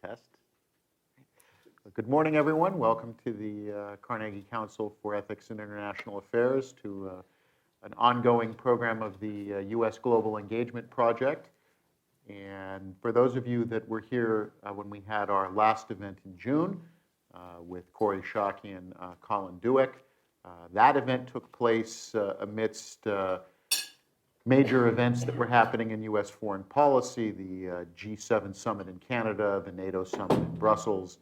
Test. Good morning, everyone. Welcome to the Carnegie Council for Ethics and International Affairs, to an ongoing program of the U.S. Global Engagement Project. And for those of you that were here when we had our last event in June with Corey Shockey and Colin Dueck, that event took place amidst major events that were happening in U.S. foreign policy, the G7 summit in Canada, the NATO summit in Brussels,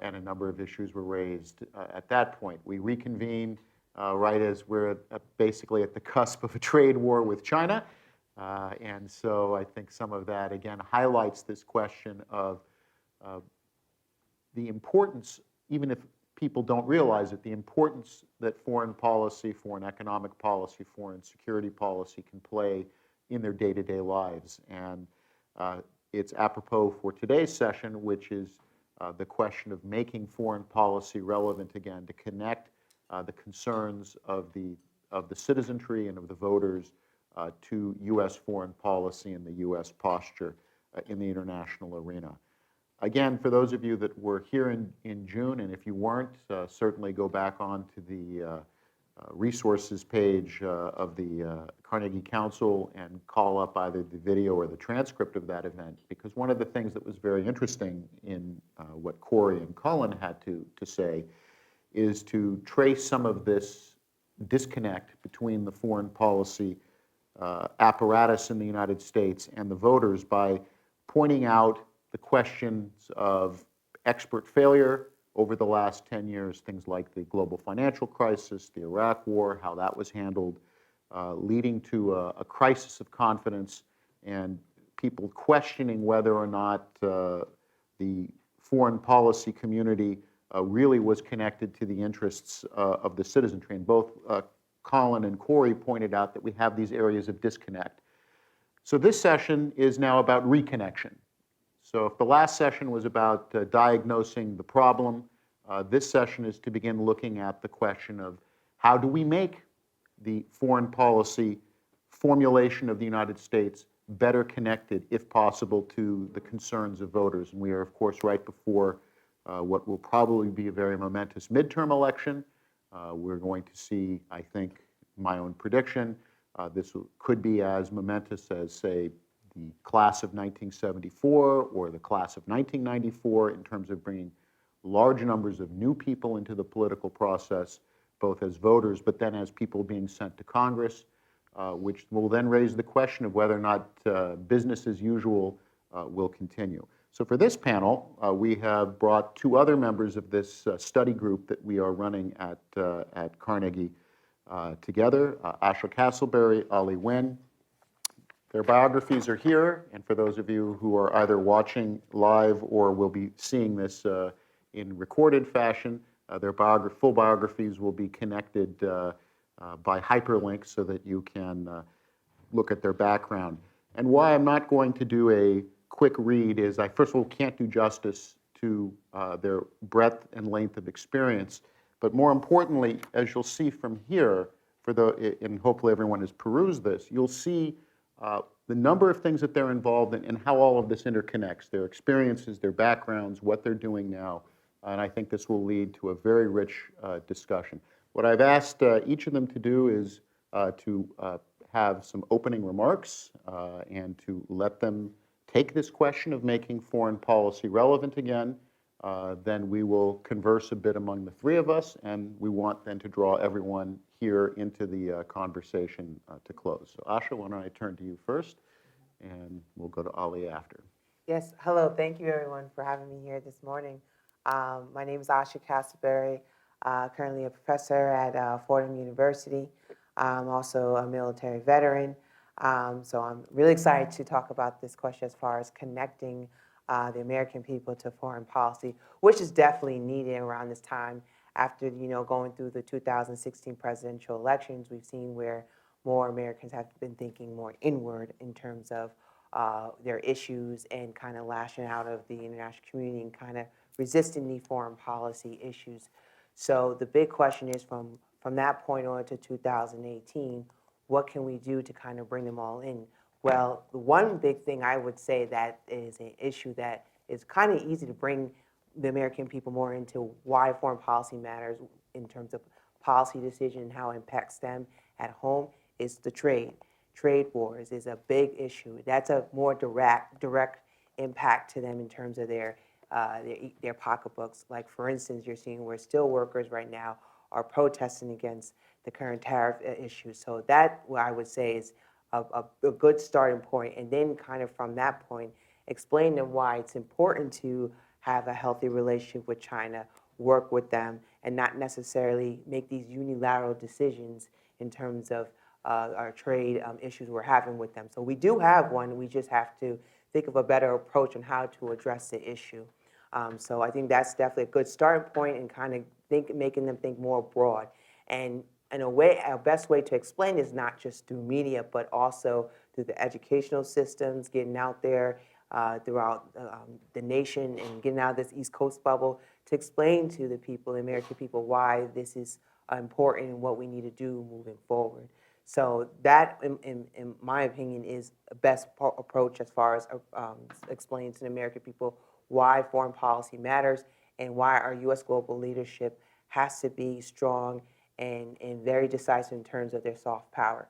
and a number of issues were raised at that point. We reconvened right as we're basically at the cusp of a trade war with China. And so I think some of that, again, highlights this question of the importance, even if people don't realize it, the importance that foreign policy, foreign economic policy, foreign security policy can play in their day-to-day lives. And it's apropos for today's session, which is the question of making foreign policy relevant again, to connect the concerns of the citizenry and of the voters to U.S. foreign policy and the U.S. posture in the international arena. Again, for those of you that were here in June, and if you weren't, certainly go back on to the resources page of the Carnegie Council and call up either the video or the transcript of that event, because one of the things that was very interesting in what Corey and Colin had to say is to trace some of this disconnect between the foreign policy apparatus in the United States and the voters by pointing out the questions of expert failure over the last 10 years, things like the global financial crisis, the Iraq war, how that was handled, leading to a crisis of confidence and people questioning whether or not the foreign policy community really was connected to the interests of the citizenry. And both Colin and Corey pointed out that we have these areas of disconnect. So this session is now about reconnection. So if the last session was about diagnosing the problem, this session is to begin looking at the question of how do we make the foreign policy formulation of the United States better connected, if possible, to the concerns of voters. And we are, of course, right before what will probably be a very momentous midterm election. We're going to see, I think, my own prediction, this could be as momentous as, say, the class of 1974 or the class of 1994 in terms of bringing large numbers of new people into the political process, both as voters, but then as people being sent to Congress, which will then raise the question of whether or not business as usual will continue. So for this panel, we have brought two other members of this study group that we are running at Carnegie together, Asha Castleberry, Wyne. Their biographies are here, and for those of you who are either watching live or will be seeing this in recorded fashion, their full biographies will be connected by hyperlinks so that you can look at their background. And why I'm not going to do a quick read is I, first of all, can't do justice to their breadth and length of experience, but more importantly, as you'll see from here, and hopefully everyone has perused this, you'll see the number of things that they're involved in and how all of this interconnects, their experiences, their backgrounds, what they're doing now, and I think this will lead to a very rich discussion. What I've asked each of them to do is to have some opening remarks and to let them take this question of making foreign policy relevant again. Then we will converse a bit among the three of us, and we want then to draw everyone here into the conversation to close. So Asha, why don't I turn to you first, and we'll go to Ali after. Yes, hello, thank you everyone for having me here this morning. My name is Asha Castleberry, currently a professor at Fordham University. I'm also a military veteran, so I'm really excited to talk about this question as far as connecting the American people to foreign policy, which is definitely needed around this time. After going through the 2016 presidential elections, we've seen where more Americans have been thinking more inward in terms of their issues and kind of lashing out of the international community and kind of resisting the foreign policy issues. So the big question is from that point on to 2018, what can we do to kind of bring them all in? Well, the one big thing I would say that is an issue that it's kind of easy to bring the American people more into why foreign policy matters in terms of policy decision and how it impacts them at home. Is the trade. Trade wars is a big issue. That's a more direct impact to them in terms of their pocketbooks. Like, for instance, you're seeing where steel workers right now are protesting against the current tariff issues. So that, what I would say, is a good starting point. And then kind of from that point, explain them why it's important to have a healthy relationship with China, work with them, and not necessarily make these unilateral decisions in terms of our trade issues we're having with them. So we do have one. We just have to think of a better approach on how to address the issue. So I think that's definitely a good starting point, and kind of making them think more broad. And in a way, our best way to explain is not just through media, but also through the educational systems, getting out there throughout the nation and getting out of this East Coast bubble to explain to the people, the American people, why this is important and what we need to do moving forward. So that, in my opinion, is the best approach as far as explaining to the American people why foreign policy matters and why our U.S. global leadership has to be strong and very decisive in terms of their soft power.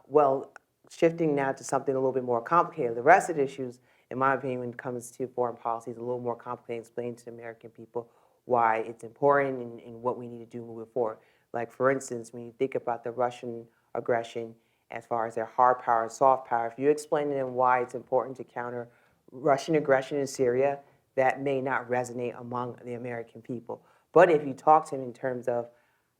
Well, shifting now to something a little bit more complicated, the rest of the issues, in my opinion, when it comes to foreign policy, is a little more complicated, explaining to the American people why it's important and what we need to do moving forward. Like, for instance, when you think about the Russian aggression as far as their hard power and soft power, if you explain to them why it's important to counter Russian aggression in Syria, that may not resonate among the American people. But if you talk to them in terms of,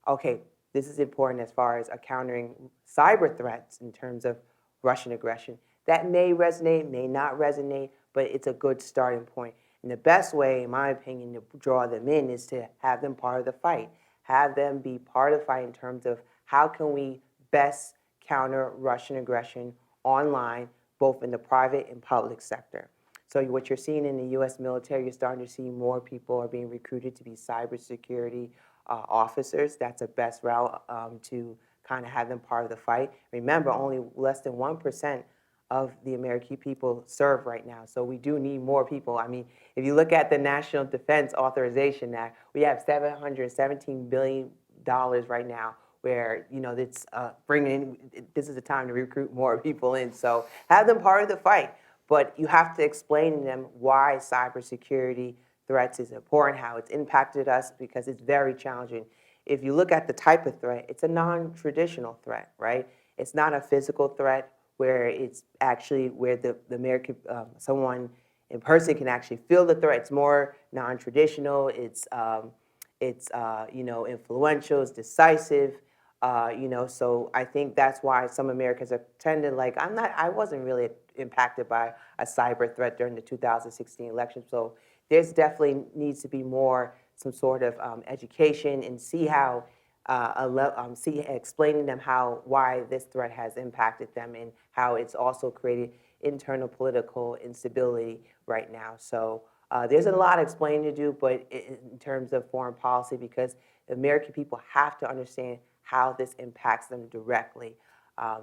okay, this is important as far as countering cyber threats in terms of Russian aggression, that may resonate, may not resonate, but it's a good starting point. And the best way, in my opinion, to draw them in is to have them part of the fight. Have them be part of the fight in terms of how can we best counter Russian aggression online, both in the private and public sector. So what you're seeing in the U.S. military, you're starting to see more people are being recruited to be cybersecurity officers. That's the best route to kind of have them part of the fight. Remember, only less than 1% of the American people serve right now. So we do need more people. I mean, if you look at the National Defense Authorization Act, we have $717 billion right now, where, you know, it's bringing in, this is the time to recruit more people in. So have them part of the fight. But you have to explain to them why cybersecurity threats is important, how it's impacted us, because it's very challenging. If you look at the type of threat, it's a non-traditional threat, right? It's not a physical threat where it's actually where the American, someone in person can actually feel the threat. It's more non-traditional. It's you know, influential. It's decisive. You know, so I think that's why some Americans are tending like, I wasn't really impacted by a cyber threat during the 2016 election. So there's definitely needs to be more, some sort of education, and see how, explaining them why this threat has impacted them and how it's also created internal political instability right now. So there's a lot of explaining to do, but in terms of foreign policy, because the American people have to understand how this impacts them directly.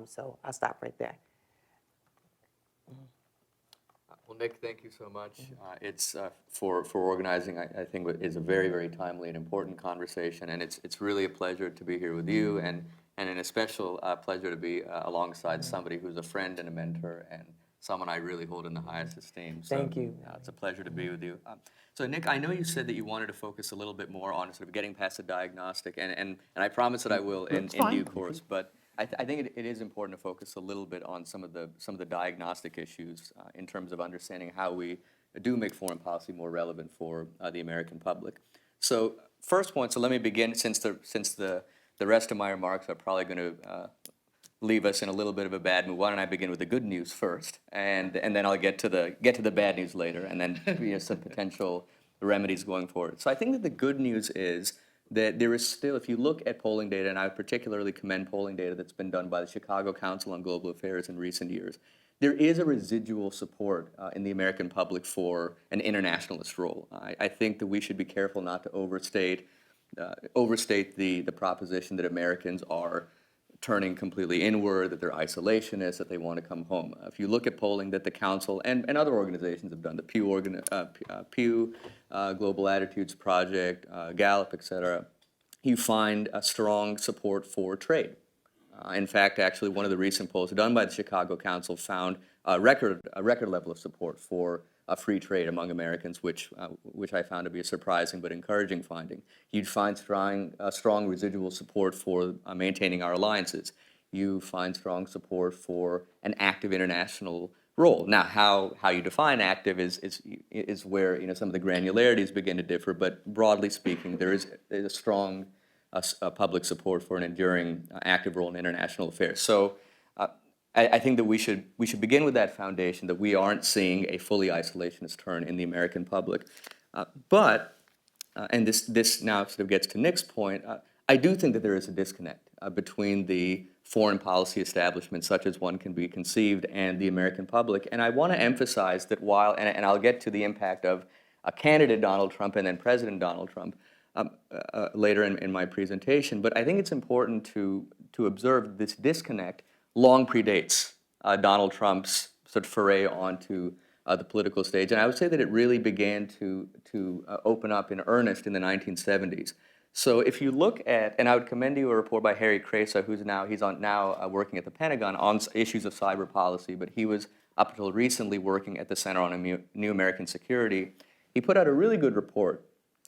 So I'll stop right there. Well, Nick, thank you so much. It's for organizing. I think is a very, very timely and important conversation, and it's really a pleasure to be here with you, and an especial pleasure to be alongside somebody who's a friend and a mentor, and someone I really hold in the highest esteem. So, Thank you. It's a pleasure to be with you. So, Nick, I know you said that you wanted to focus a little bit more on sort of getting past the diagnostic, and I promise that I will in due course, but I think it is important to focus a little bit on some of the diagnostic issues in terms of understanding how we do make foreign policy more relevant for the American public. So first point, so let me begin, since the rest of my remarks are probably going to leave us in a little bit of a bad mood. Why don't I begin with the good news first, and then I'll get to the bad news later, and then some potential remedies going forward. So I think that the good news is that there is still, if you look at polling data, and I particularly commend polling data that's been done by the Chicago Council on Global Affairs in recent years, there is a residual support in the American public for an internationalist role. I think that we should be careful not to overstate the proposition that Americans are turning completely inward, that they're isolationists, that they want to come home. If you look at polling that the Council and other organizations have done, the Pew Global Attitudes Project, Gallup, et cetera, you find a strong support for trade. In fact, actually, one of the recent polls done by the Chicago Council found a record level of support for free trade among Americans, which I found to be a surprising but encouraging finding. You'd find strong residual support for maintaining our alliances. You find strong support for an active international role. Now, how you define active is where some of the granularities begin to differ. But broadly speaking, there is a strong public support for an enduring active role in international affairs. So I think that we should begin with that foundation, that we aren't seeing a fully isolationist turn in the American public. And this now sort of gets to Nick's point, I do think that there is a disconnect between the foreign policy establishment, such as one can be conceived, and the American public. And I want to emphasize that while, and I'll get to the impact of candidate Donald Trump and then President Donald Trump later in my presentation, but I think it's important to observe this disconnect long predates Donald Trump's sort of foray onto the political stage. And I would say that it really began to open up in earnest in the 1970s. So if you look at, and I would commend you a report by Harry Kresa, who's now working at the Pentagon on issues of cyber policy, but he was up until recently working at the Center on New American Security. He put out a really good report.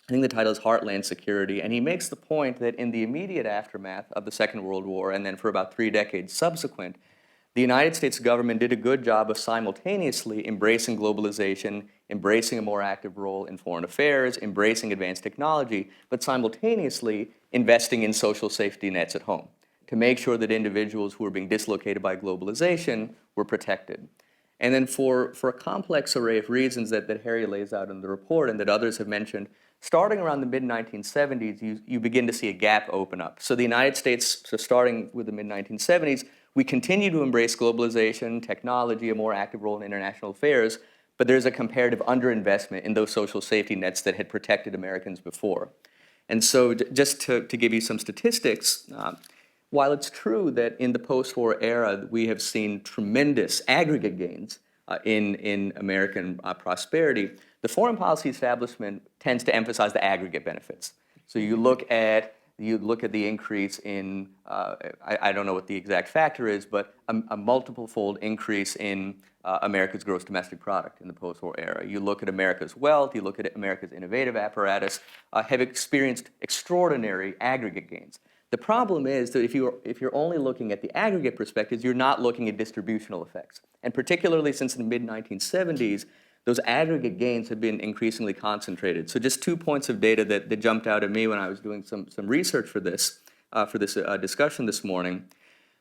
I think the title is Heartland Security, and he makes the point that in the immediate aftermath of the Second World War, and then for about 3 decades subsequent, the United States government did a good job of simultaneously embracing globalization, embracing a more active role in foreign affairs, embracing advanced technology, but simultaneously investing in social safety nets at home to make sure that individuals who were being dislocated by globalization were protected. And then for a complex array of reasons that Harry lays out in the report and that others have mentioned, starting around the mid-1970s, you begin to see a gap open up. So the United States, so starting with the mid-1970s, we continue to embrace globalization, technology, a more active role in international affairs, but there's a comparative underinvestment in those social safety nets that had protected Americans before. And so just to give you some statistics, while it's true that in the post-war era we have seen tremendous aggregate gains in American prosperity, the foreign policy establishment tends to emphasize the aggregate benefits. So you look at the increase in, I don't know what the exact factor is, but a multiple-fold increase in America's gross domestic product in the post-war era. You look at America's wealth, you look at America's innovative apparatus, have experienced extraordinary aggregate gains. The problem is that if you're only looking at the aggregate perspectives, you're not looking at distributional effects. And particularly since the mid-1970s, those aggregate gains have been increasingly concentrated. So just 2 points of data that jumped out at me when I was doing some research for this discussion this morning.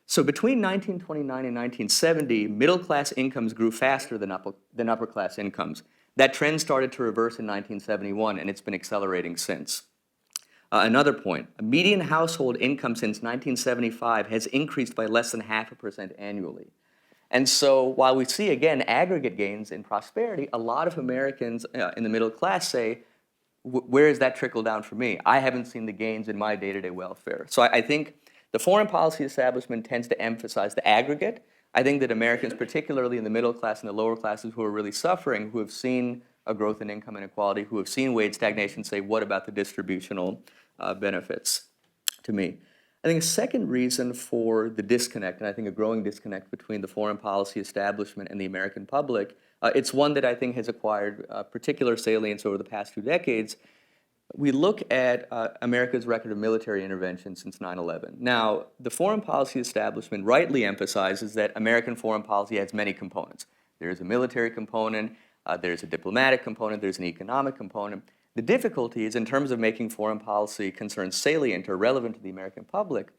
So between 1929 and 1970, middle-class incomes grew faster than upper-class incomes. That trend started to reverse in 1971, and it's been accelerating since. Another point, a median household income since 1975 has increased by less than 0.5% annually. And so while we see, again, aggregate gains in prosperity, a lot of Americans in the middle class say, where is that trickle down for me? I haven't seen the gains in my day-to-day welfare. So I think the foreign policy establishment tends to emphasize the aggregate. I think that Americans, particularly in the middle class and the lower classes who are really suffering, who have seen a growth in income inequality, who have seen wage stagnation, say, what about the distributional benefits to me? I think a second reason for the disconnect, and I think a growing disconnect between the foreign policy establishment and the American public, it's one that I think has acquired particular salience over the past 2 decades. We look at America's record of military intervention since 9/11. Now, the foreign policy establishment rightly emphasizes that American foreign policy has many components. There's a military component, there's a diplomatic component, there's an economic component. The difficulty is in terms of making foreign policy concerns salient or relevant to the American public,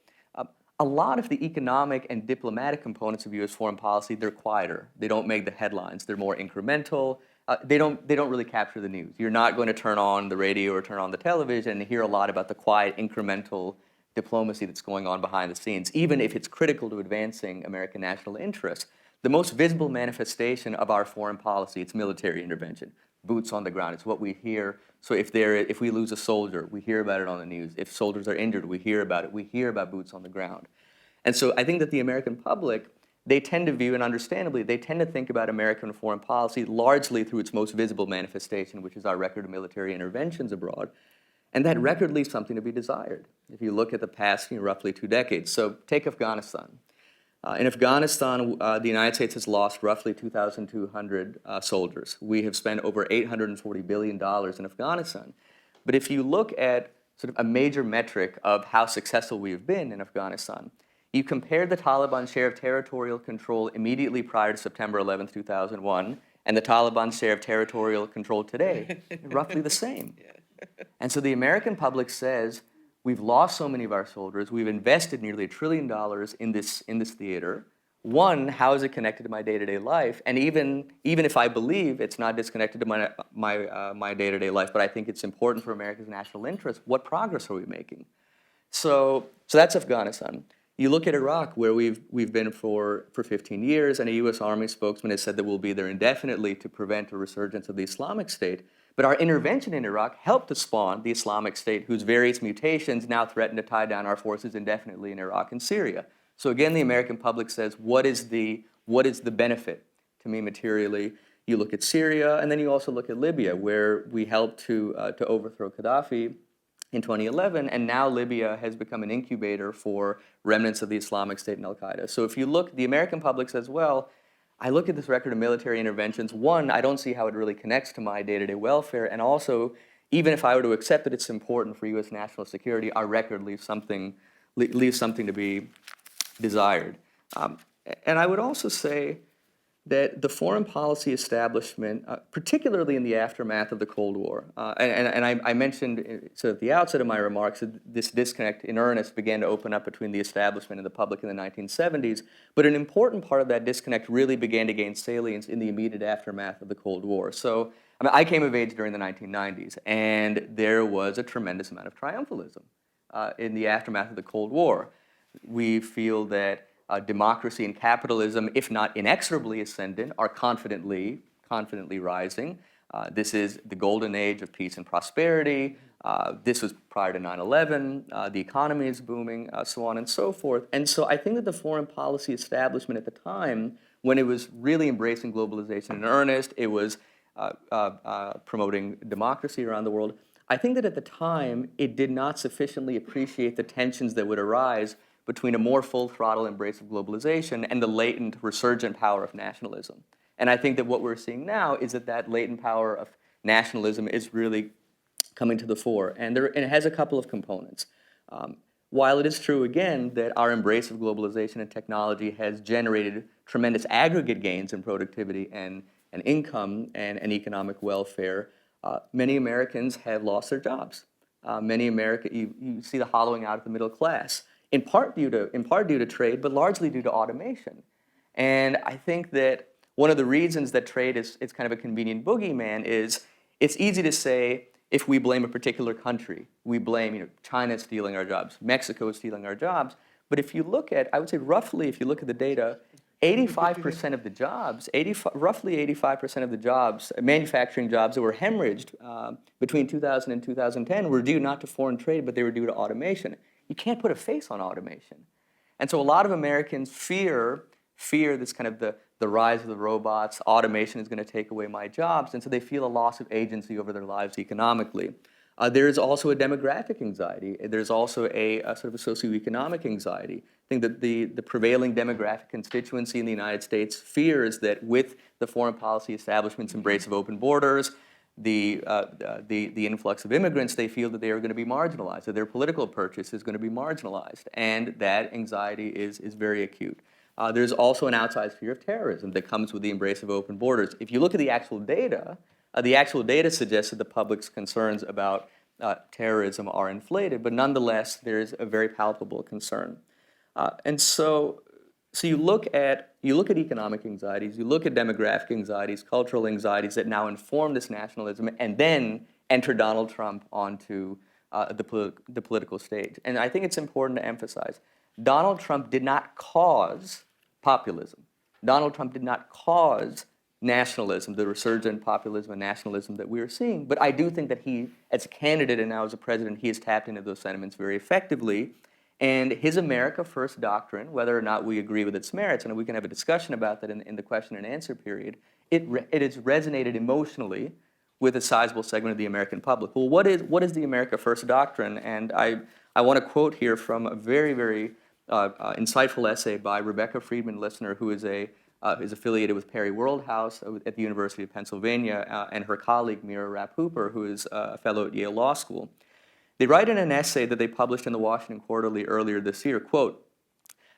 a lot of the economic and diplomatic components of U.S. foreign policy, they're quieter. They don't make the headlines. They're more incremental. They don't really capture the news. You're not going to turn on the radio or turn on the television and hear a lot about the quiet, incremental diplomacy that's going on behind the scenes, even if it's critical to advancing American national interests. The most visible manifestation of our foreign policy, it's military intervention. Boots on the ground. It's what we hear. So if we lose a soldier, we hear about it on the news. If soldiers are injured, we hear about it. We hear about boots on the ground. And so I think that the American public, they tend to view, and understandably, they tend to think about American foreign policy largely through its most visible manifestation, which is our record of military interventions abroad. And that record leaves something to be desired if you look at the past roughly 2 decades. So take Afghanistan. In Afghanistan, the United States has lost roughly 2,200 soldiers. We have spent over $840 billion in Afghanistan. But if you look at sort of a major metric of how successful we have been in Afghanistan, you compare the Taliban's share of territorial control immediately prior to September 11th, 2001, and the Taliban's share of territorial control today, roughly the same. And so the American public says, we've lost so many of our soldiers, we've invested nearly $1 trillion in this theater. One, how is it connected to my day-to-day life? And even if I believe it's not disconnected to my day-to-day life, but I think it's important for America's national interest, what progress are we making? So that's Afghanistan. You look at Iraq, where we've been for 15 years, and a U.S. Army spokesman has said that we'll be there indefinitely to prevent a resurgence of the Islamic State. But our intervention in Iraq helped to spawn the Islamic State, whose various mutations now threaten to tie down our forces indefinitely in Iraq and Syria. So again, the American public says, what is the benefit to me materially? You look at Syria, and then you also look at Libya, where we helped to overthrow Gaddafi in 2011, and now Libya has become an incubator for remnants of the Islamic State and al-Qaeda. So if you look, the American public says, well, I look at this record of military interventions. One, I don't see how it really connects to my day-to-day welfare, and also, even if I were to accept that it's important for U.S. national security, our record leaves something to be desired. And I would also say that the foreign policy establishment, particularly in the aftermath of the Cold War, and I mentioned sort of at the outset of my remarks that this disconnect in earnest began to open up between the establishment and the public in the 1970s, but an important part of that disconnect really began to gain salience in the immediate aftermath of the Cold War. So I came of age during the 1990s, and there was a tremendous amount of triumphalism in the aftermath of the Cold War. We feel that democracy and capitalism, if not inexorably ascendant, are confidently rising. This is the golden age of peace and prosperity. This was prior to 9/11. The economy is booming, so on and so forth. And so I think that the foreign policy establishment at the time, when it was really embracing globalization in earnest, it was promoting democracy around the world. I think that at the time, it did not sufficiently appreciate the tensions that would arise between a more full-throttle embrace of globalization and the latent resurgent power of nationalism. And I think that what we're seeing now is that latent power of nationalism is really coming to the fore. And it has a couple of components. While it is true, again, that our embrace of globalization and technology has generated tremendous aggregate gains in productivity and income and economic welfare, many Americans have lost their jobs. You see the hollowing out of the middle class. In part due to trade, but largely due to automation. And I think that one of the reasons that trade is kind of a convenient boogeyman is it's easy to say if we blame a particular country, we blame China stealing our jobs, Mexico stealing our jobs. But if you look at, I would say roughly, if you look at the data, 85% of the jobs, roughly 85% of the jobs, manufacturing jobs that were hemorrhaged between 2000 and 2010 were due not to foreign trade, but they were due to automation. You can't put a face on automation. And so a lot of Americans fear this kind of the rise of the robots, automation is going to take away my jobs, and so they feel a loss of agency over their lives economically. There is also a demographic anxiety. There's also a sort of a socioeconomic anxiety. I think that the prevailing demographic constituency in the United States fears that with the foreign policy establishment's embrace of open borders, the influx of immigrants, they feel that they are going to be marginalized, that their political purchase is going to be marginalized, and that anxiety is very acute. There's also an outsized fear of terrorism that comes with the embrace of open borders. If you look at the actual data suggests that the public's concerns about terrorism are inflated, but nonetheless, there's a very palpable concern. And so you look at economic anxieties, you look at demographic anxieties, cultural anxieties that now inform this nationalism, and then enter Donald Trump onto the political stage. And I think it's important to emphasize, Donald Trump did not cause populism. Donald Trump did not cause nationalism, the resurgent populism and nationalism that we are seeing. But I do think that he, as a candidate and now as a president, he has tapped into those sentiments very effectively. And his America First doctrine, whether or not we agree with its merits, and we can have a discussion about that in the question and answer period, it has resonated emotionally with a sizable segment of the American public. Well, what is the America First doctrine? And I want to quote here from a very, very insightful essay by Rebecca Friedman Listener, who is affiliated with Perry Worldhouse at the University of Pennsylvania, and her colleague Mira Rapp-Hooper, who is a fellow at Yale Law School. They write in an essay that they published in the Washington Quarterly earlier this year, quote,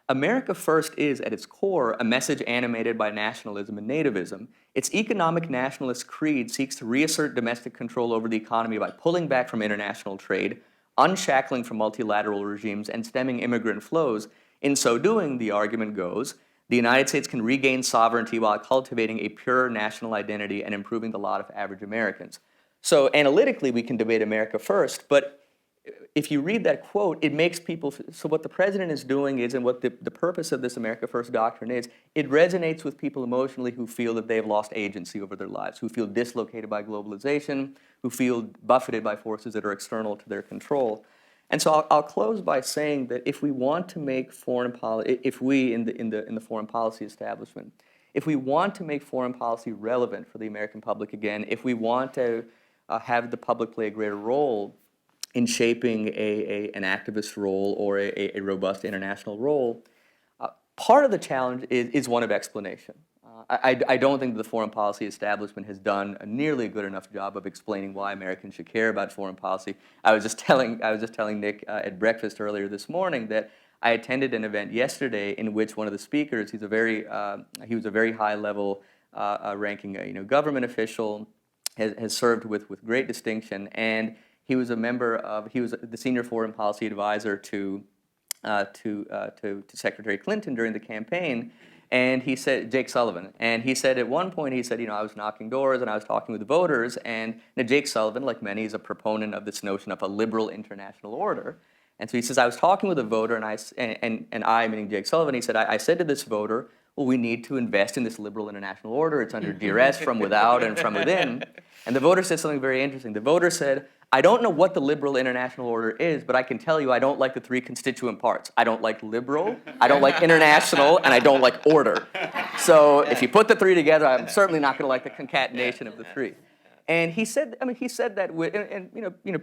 America First is, at its core, a message animated by nationalism and nativism. Its economic nationalist creed seeks to reassert domestic control over the economy by pulling back from international trade, unshackling from multilateral regimes, and stemming immigrant flows. In so doing, the argument goes, the United States can regain sovereignty while cultivating a pure national identity and improving the lot of average Americans. So analytically, we can debate America First, but if you read that quote, it makes people, so what the president is doing is, and what the purpose of this America First doctrine is, it resonates with people emotionally who feel that they've lost agency over their lives, who feel dislocated by globalization, who feel buffeted by forces that are external to their control. And so I'll close by saying that if we want to make foreign policy, if we in the foreign policy establishment, if we want to make foreign policy relevant for the American public again, if we want to have the public play a greater role in shaping an activist role or a robust international role, part of the challenge is one of explanation. I don't think the foreign policy establishment has done a nearly good enough job of explaining why Americans should care about foreign policy. I was just telling Nick at breakfast earlier this morning that I attended an event yesterday in which one of the speakers, he was a very high level ranking government official, has served with great distinction, and he was the senior foreign policy advisor to Secretary Clinton during the campaign, and he said, Jake Sullivan, and he said at one point, he said, I was knocking doors and I was talking with the voters, and Jake Sullivan, like many, is a proponent of this notion of a liberal international order. And so he says, I was talking with a voter, and I, meaning Jake Sullivan, he said, I said to this voter, well, we need to invest in this liberal international order. It's under duress from without and from within. And the voter said something very interesting. The voter said, I don't know what the liberal international order is, but I can tell you I don't like the three constituent parts. I don't like liberal, I don't like international, and I don't like order. So if you put the three together, I'm certainly not going to like the concatenation of the three. And he said that with, and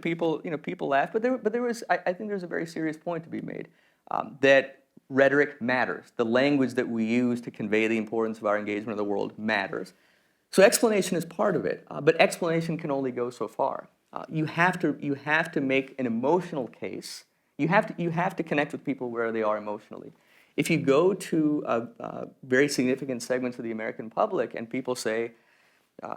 people laughed, but there was, I think there's a very serious point to be made, that rhetoric matters. The language that we use to convey the importance of our engagement in the world matters. So explanation is part of it, but explanation can only go so far. You have to make an emotional case. You have to connect with people where they are emotionally. If you go to very significant segments of the American public and people say,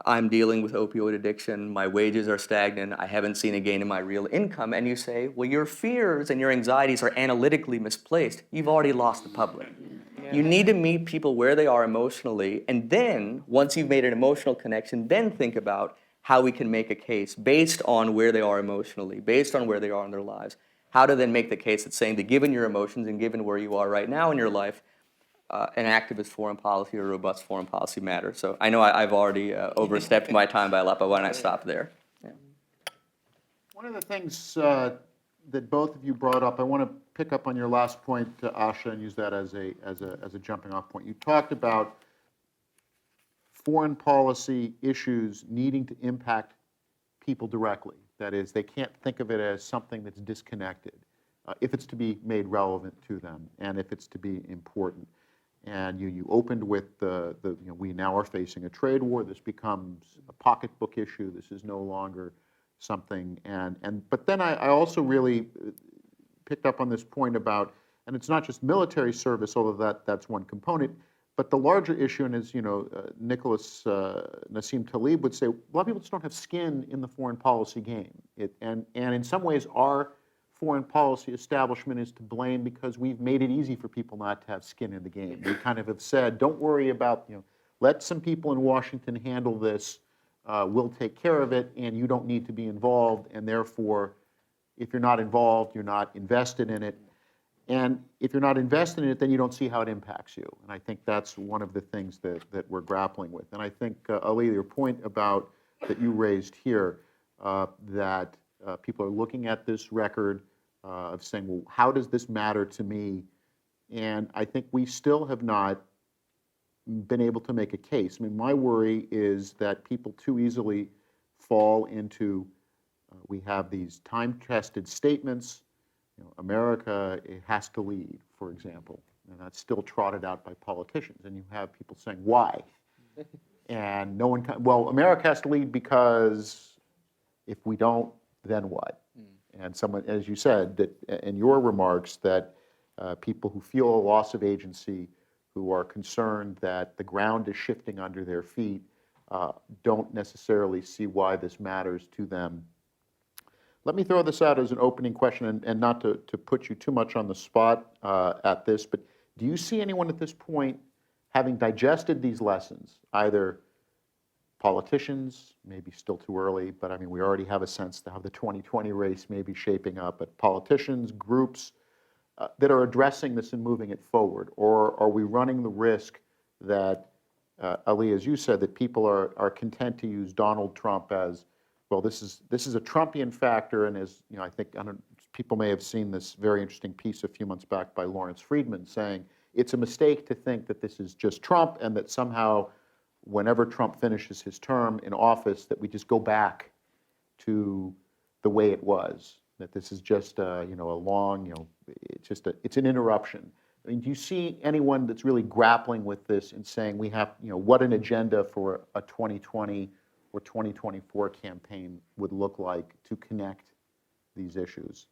I'm dealing with opioid addiction, my wages are stagnant, I haven't seen a gain in my real income, and you say, well, your fears and your anxieties are analytically misplaced, you've already lost the public. Yeah. You need to meet people where they are emotionally, and then, once you've made an emotional connection, then think about how we can make a case based on where they are emotionally, based on where they are in their lives. How to then make the case that's saying that given your emotions and given where you are right now in your life, an activist foreign policy or robust foreign policy matters. So I know I've already overstepped my time by a lot, but why don't I stop there? Yeah. One of the things that both of you brought up, I want to pick up on your last point, Asha, and use that as a jumping off point. You talked about foreign policy issues needing to impact people directly. That is, they can't think of it as something that's disconnected if it's to be made relevant to them and if it's to be important. And you opened with we now are facing a trade war. This becomes a pocketbook issue. This is no longer something. But then I also really picked up on this point about, and it's not just military service, although that's one component, but the larger issue, and as Nicholas Nassim Taleb would say, a lot of people just don't have skin in the foreign policy game. And in some ways, our foreign policy establishment is to blame because we've made it easy for people not to have skin in the game. We kind of have said, don't worry about, let some people in Washington handle this, we'll take care of it, and you don't need to be involved, and therefore, if you're not involved, you're not invested in it. And if you're not invested in it, then you don't see how it impacts you. And I think that's one of the things that we're grappling with. And I think, Ali, your point about that you raised here, that people are looking at this record, of saying, well, how does this matter to me? And I think we still have not been able to make a case. I mean, my worry is that people too easily fall into, we have these time-tested statements, America, it has to lead, for example, and that's still trotted out by politicians, and you have people saying, why? And no one, well, America has to lead because if we don't, then what? And someone, as you said, that in your remarks, that people who feel a loss of agency, who are concerned that the ground is shifting under their feet, don't necessarily see why this matters to them. Let me throw this out as an opening question, and not to put you too much on the spot at this, but do you see anyone at this point having digested these lessons, either politicians, maybe still too early, but I mean, we already have a sense of how the 2020 race may be shaping up, but politicians, groups that are addressing this and moving it forward? Or are we running the risk that, Ali, as you said, that people are content to use Donald Trump as, well, this is a Trumpian factor, and as I think people may have seen this very interesting piece a few months back by Lawrence Friedman saying it's a mistake to think that this is just Trump, and that somehow whenever Trump finishes his term in office, that we just go back to the way it was. That this is just a long, it's an interruption. I mean, do you see anyone that's really grappling with this and saying we have, what an agenda for a 2020 or 2024 campaign would look like to connect these issues?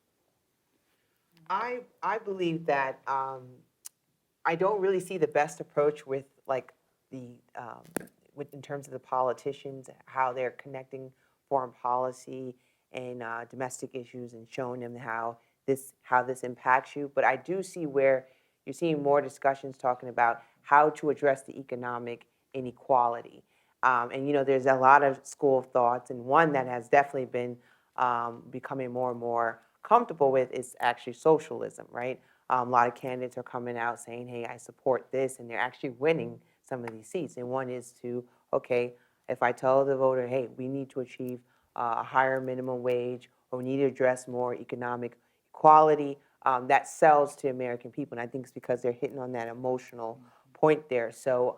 I believe that I don't really see the best approach with in terms of the politicians, how they're connecting foreign policy and domestic issues and showing them how this impacts you. But I do see where you're seeing more discussions talking about how to address the economic inequality. And there's a lot of school of thoughts, and one that has definitely been becoming more and more comfortable with is actually socialism, right? A lot of candidates are coming out saying, hey, I support this, and they're actually winning some of these seats. And one is to, okay, if I tell the voter, hey, we need to achieve a higher minimum wage, or we need to address more economic equality, that sells to American people. And I think it's because they're hitting on that emotional point there. So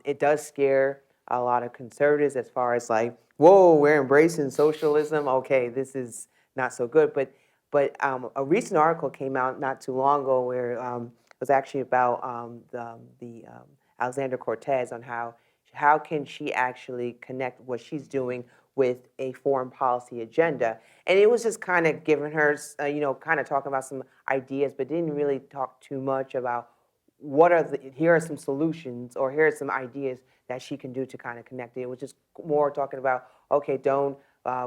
it does scare a lot of conservatives as far as like, whoa, we're embracing socialism. Okay, this is not so good. But a recent article came out not too long ago where it was actually about the Alexandra Cortez on how can she actually connect what she's doing with a foreign policy agenda. And it was just kind of giving her, kind of talking about some ideas, but didn't really talk too much about here are some solutions, or here are some ideas that she can do to kind of connect it. It was just more talking about, okay, don't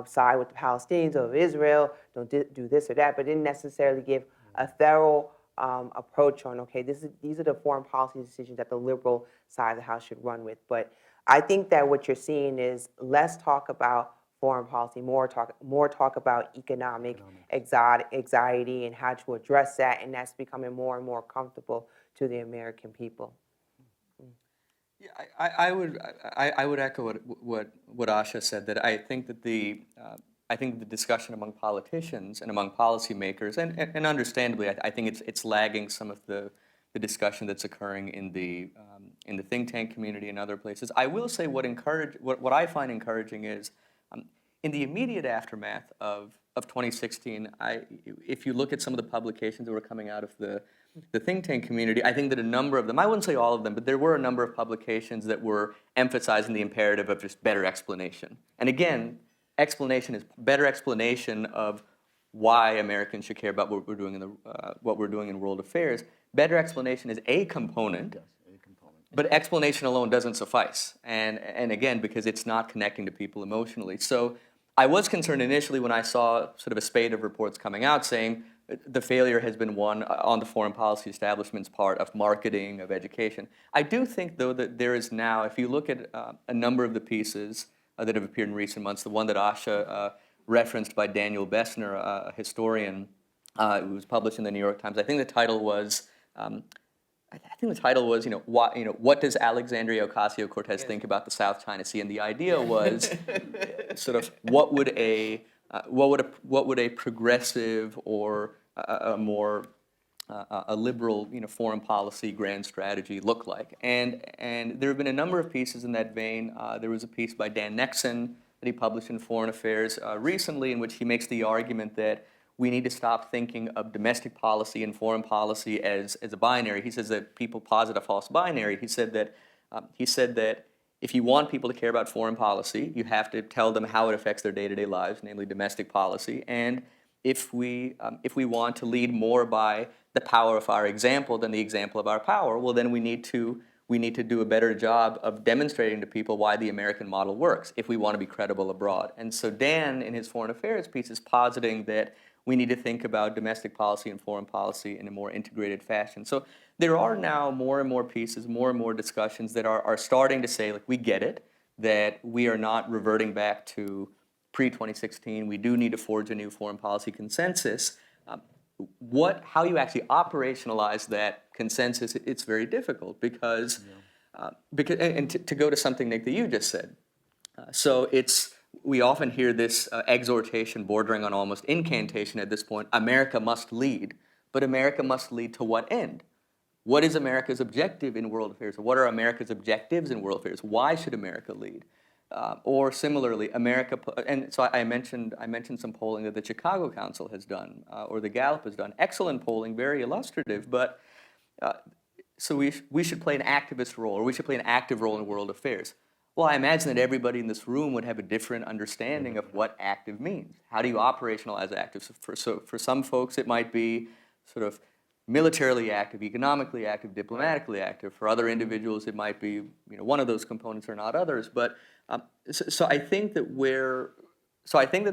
side with the Palestinians or Israel, don't do this or that, but didn't necessarily give a thorough approach on, okay, these are the foreign policy decisions that the liberal side of the house should run with. But I think that what you're seeing is less talk about foreign policy, more talk about economic anxiety and how to address that, and that's becoming more and more comfortable to the American people. Yeah, I would echo what Asha said, that I think that the discussion among politicians and among policymakers, and understandably, I think it's lagging some of the discussion that's occurring in the think tank community and other places. I will say what I find encouraging is in the immediate aftermath of 2016. If you look at some of the publications that were coming out of the think tank community, I think that a number of them, I wouldn't say all of them, but there were a number of publications that were emphasizing the imperative of just better explanation. And again, explanation is better explanation of why Americans should care about what we're doing in world affairs. Better explanation is a component. Yes, a component. But explanation alone doesn't suffice. And again, because it's not connecting to people emotionally. So I was concerned initially when I saw sort of a spate of reports coming out saying the failure has been one on the foreign policy establishment's part of marketing, of education. I do think, though, that there is now, if you look at a number of the pieces that have appeared in recent months, the one that Asha referenced by Daniel Bessner, a historian, it was published in the New York Times. I think the title was, what does Alexandria Ocasio-Cortez think about the South China Sea? And the idea was sort of what would a progressive or a more a liberal, foreign policy grand strategy look like? And there have been a number of pieces in that vein. There was a piece by Dan Nexon that he published in Foreign Affairs recently, in which he makes the argument that we need to stop thinking of domestic policy and foreign policy as a binary. He says that people posit a false binary. He said that if you want people to care about foreign policy, you have to tell them how it affects their day-to-day lives, namely domestic policy. And if we want to lead more by the power of our example than the example of our power, well, then we need to do a better job of demonstrating to people why the American model works if we want to be credible abroad. And so Dan, in his Foreign Affairs piece, is positing that we need to think about domestic policy and foreign policy in a more integrated fashion. So there are now more and more pieces, more and more discussions that are starting to say, like, we get it, that we are not reverting back to pre-2016. We do need to forge a new foreign policy consensus. How you actually operationalize that consensus, it's very difficult because to go to something, Nick, that you just said. We often hear this exhortation bordering on almost incantation at this point: America must lead. But America must lead to what end? What is America's objective in world affairs? What are America's objectives in world affairs? Why should America lead? Or similarly, and so I mentioned some polling that the Chicago Council has done, or the Gallup has done. Excellent polling, very illustrative, but so we should play an activist role, or we should play an active role in world affairs. Well, I imagine that everybody in this room would have a different understanding of what active means. How do you operationalize active? So for some folks, it might be sort of militarily active, economically active, diplomatically active. For other individuals, it might be one of those components or not others. But so I think that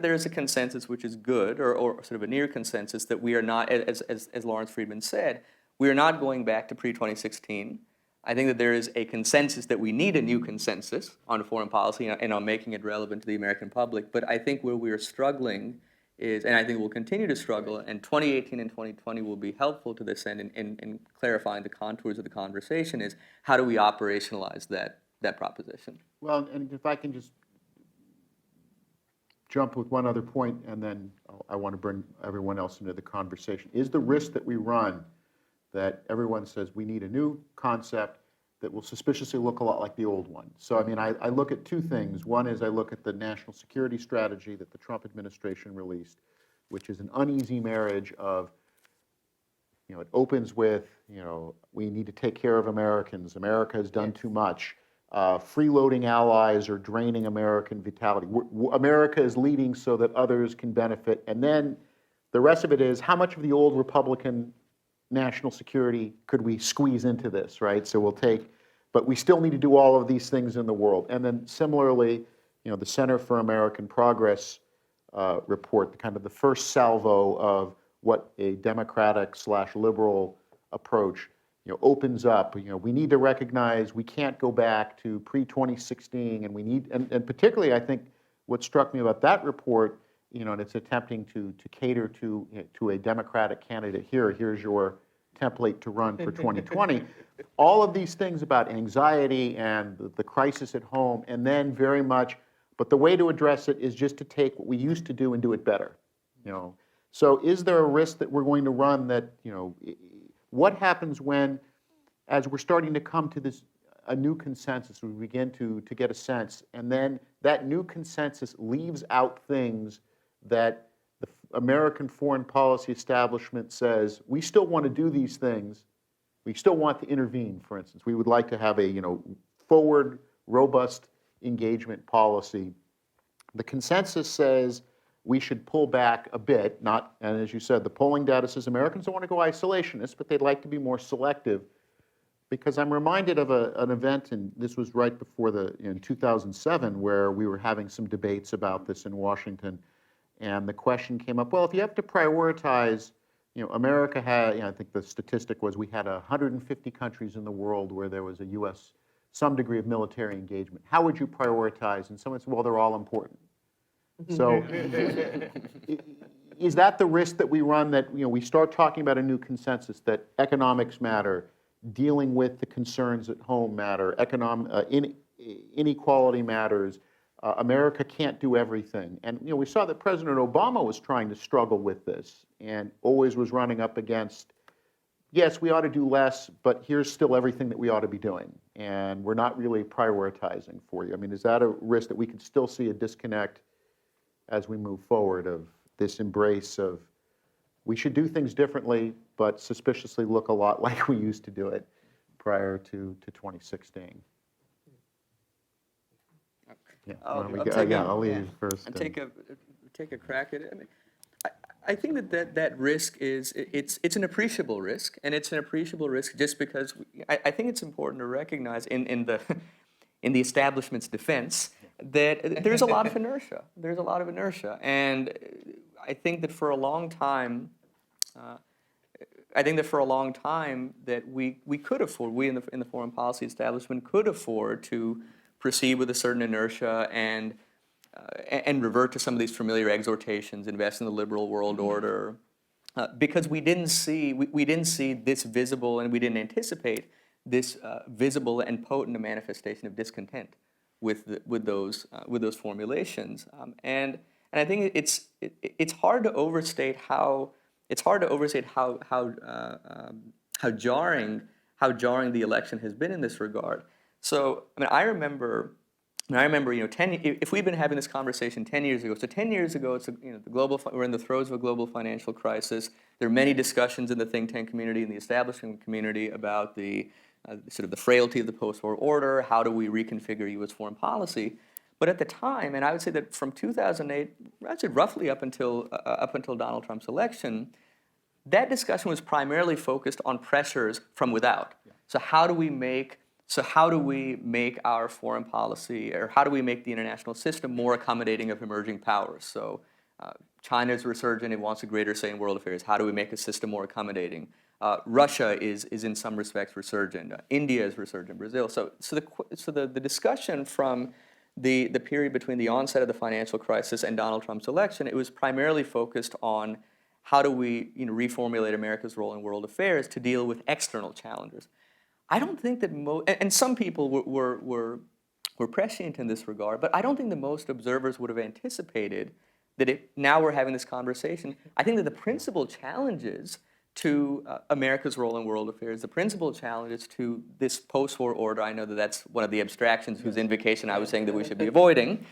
there is a consensus which is good, or sort of a near consensus, that we are not, as Lawrence Friedman said, we are not going back to pre-2016. I think that there is a consensus that we need a new consensus on foreign policy and on making it relevant to the American public. But I think where we are struggling is, and I think we'll continue to struggle, and 2018 and 2020 will be helpful to this end in clarifying the contours of the conversation, is how do we operationalize that proposition? Well, and if I can just jump with one other point, and then I want to bring everyone else into the conversation, is the risk that we run that everyone says we need a new concept that will suspiciously look a lot like the old one. So I mean, I look at two things. One is I look at the national security strategy that the Trump administration released, which is an uneasy marriage of, it opens with, we need to take care of Americans. America has done too much. Freeloading allies are draining American vitality. America is leading so that others can benefit. And then the rest of it is, how much of the old Republican national security could we squeeze into this, right? So but we still need to do all of these things in the world. And then similarly, the Center for American Progress report, kind of the first salvo of what a democratic/liberal approach, opens up. We need to recognize we can't go back to pre-2016, and we need, and particularly I think what struck me about that report, and it's attempting to cater to a Democratic candidate here's your template to run for 2020. All of these things about anxiety and the crisis at home, and then very much, but the way to address it is just to take what we used to do and do it better. So is there a risk that we're going to run that, what happens when, as we're starting to come to a new consensus, we begin to get a sense, and then that new consensus leaves out things that the American foreign policy establishment says, we still want to do these things, we still want to intervene, for instance. We would like to have a forward, robust engagement policy. The consensus says we should pull back a bit, and as you said, the polling data says Americans don't want to go isolationist, but they'd like to be more selective. Because I'm reminded of an event, and this was right before in 2007, where we were having some debates about this in Washington. And the question came up, well, if you have to prioritize, America had, I think the statistic was we had 150 countries in the world where there was some degree of military engagement. How would you prioritize? And someone said, well, they're all important. So is that the risk that we run, that we start talking about a new consensus, that economics matter, dealing with the concerns at home matter, inequality matters, America can't do everything. And we saw that President Obama was trying to struggle with this and always was running up against, yes, we ought to do less, but here's still everything that we ought to be doing. And we're not really prioritizing for you. I mean, is that a risk that we could still see a disconnect as we move forward of this embrace of we should do things differently, but suspiciously look a lot like we used to do it prior to 2016? Yeah, I'll leave you first. And take a crack at it. I mean, I think that risk it's an appreciable risk, and it's an appreciable risk just because I think it's important to recognize in the establishment's defense that there's a lot of inertia. There's a lot of inertia, and I think that for a long time, that we could afford, we in the foreign policy establishment could afford to proceed with a certain inertia and revert to some of these familiar exhortations, invest in the liberal world order, because we didn't see this visible, and we didn't anticipate this visible and potent manifestation of discontent with those formulations, and I think it's hard to overstate how jarring the election has been in this regard. So I mean, I remember, if we'd been having this conversation 10 years ago. So 10 years ago, we're in the throes of a global financial crisis. There are many discussions in the think tank community and the establishment community about the sort of the frailty of the post-war order. How do we reconfigure U.S. foreign policy? But at the time, and I would say that from 2008, I'd say roughly up until Donald Trump's election, that discussion was primarily focused on pressures from without. Yeah. So how do we make our foreign policy, or how do we make the international system more accommodating of emerging powers? So China's resurgent, it wants a greater say in world affairs. How do we make a system more accommodating? Russia is in some respects resurgent. India is resurgent. Brazil. So the discussion from the period between the onset of the financial crisis and Donald Trump's election, it was primarily focused on how do we reformulate America's role in world affairs to deal with external challenges. I don't think that and some people were prescient in this regard, but I don't think that most observers would have anticipated that now we're having this conversation. I think that the principal challenges to America's role in world affairs, the principal challenges to this post-war order, I know that that's one of the abstractions whose invocation I was saying that we should be avoiding,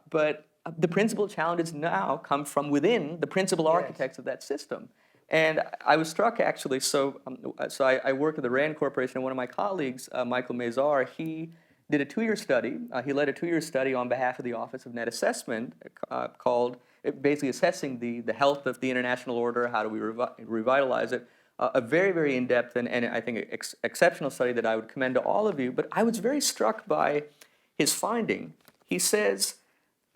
but the principal challenges now come from within the principal architects of that system. And I was struck, actually, so I work at the RAND Corporation, and one of my colleagues, Michael Mazar, he did a 2-year study. He led a 2-year study on behalf of the Office of Net Assessment called basically assessing the health of the international order, how do we revitalize it. A very, very in-depth and I think exceptional study that I would commend to all of you. But I was very struck by his finding. He says,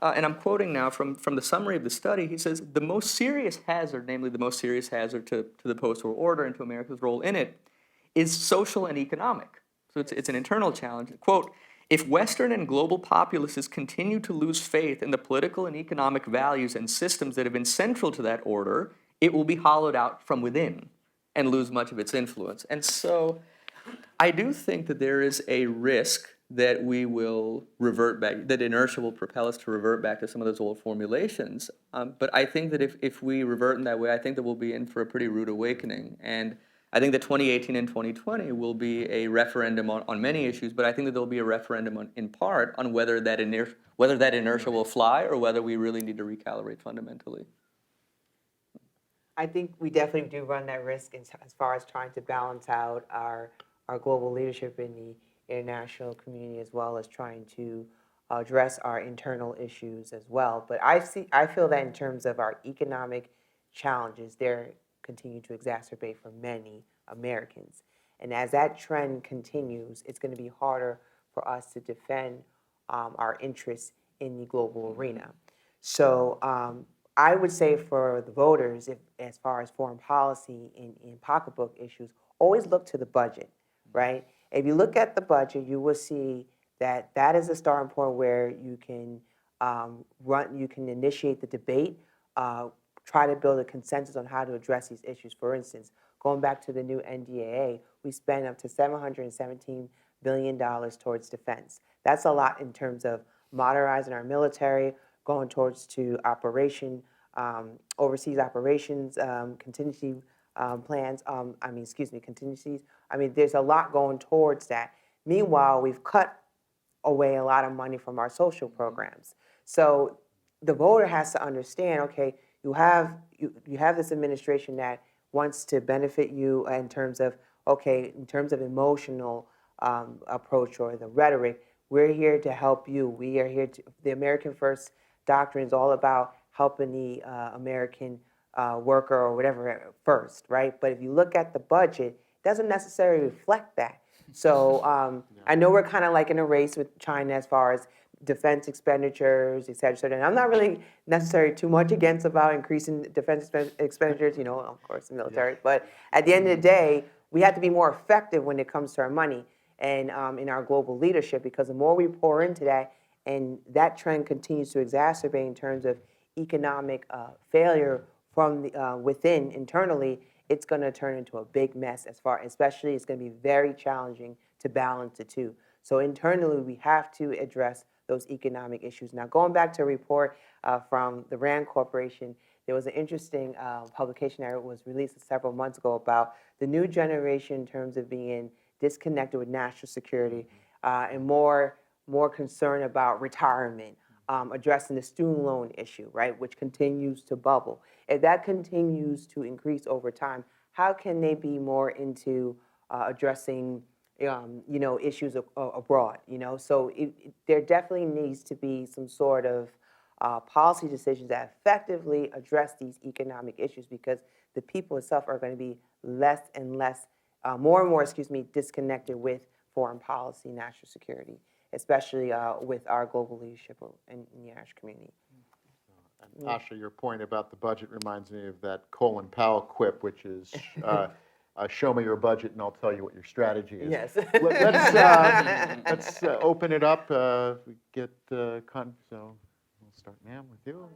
and I'm quoting now from the summary of the study, he says, the most serious hazard, namely the most serious hazard to the post-war order and to America's role in it, is social and economic. So it's an internal challenge. Quote, if Western and global populaces continue to lose faith in the political and economic values and systems that have been central to that order, it will be hollowed out from within and lose much of its influence. And so I do think that there is a risk that we will revert back, that inertia will propel us to revert back to some of those old formulations. But I think that if we revert in that way, I think that we'll be in for a pretty rude awakening. And I think that 2018 and 2020 will be a referendum on many issues, but I think that there'll be a referendum in part on whether that inertia will fly or whether we really need to recalibrate fundamentally. I think we definitely do run that risk as far as trying to balance out our global leadership in the international community, as well as trying to address our internal issues as well. But I feel that in terms of our economic challenges, they're continue to exacerbate for many Americans. And as that trend continues, it's going to be harder for us to defend our interests in the global arena. So I would say for the voters, as far as foreign policy in pocketbook issues, always look to the budget, right? If you look at the budget, you will see that that is a starting point where you can you can initiate the debate, try to build a consensus on how to address these issues. For instance, going back to the new NDAA, we spend up to $717 billion towards defense. That's a lot in terms of modernizing our military, going towards to overseas operations, contingency plans. Contingencies. I mean, there's a lot going towards that. Meanwhile, we've cut away a lot of money from our social programs. So the voter has to understand, okay, you have this administration that wants to benefit you in terms of, emotional approach or the rhetoric. We're here to help you. We are here to, the American First Doctrine is all about helping the American worker or whatever first, right? But if you look at the budget, it doesn't necessarily reflect that. So I know we're kind of like in a race with China as far as defense expenditures, et cetera, et cetera. And I'm not really necessarily too much against about increasing defense expenditures, of course, the military. Yeah. But at the end of the day, we have to be more effective when it comes to our money and in our global leadership, because the more we pour into that, and that trend continues to exacerbate in terms of economic failure from the, within internally, it's going to turn into a big mess. Especially, it's going to be very challenging to balance the two. So internally, we have to address those economic issues. Now, going back to a report from the RAND Corporation, there was an interesting publication that was released several months ago about the new generation in terms of being disconnected with national security and more concerned about retirement, addressing the student loan issue, right, which continues to bubble. If that continues to increase over time, how can they be more into addressing issues abroad, So there definitely needs to be some sort of policy decisions that effectively address these economic issues, because the people itself are going to be less and less, more and more, disconnected with foreign policy, national security, especially with our global leadership in the international community. And Asha, your point about the budget reminds me of that Colin Powell quip, which is, show me your budget and I'll tell you what your strategy is. Yes. Let's open it up. We get so we'll start, ma'am, with you.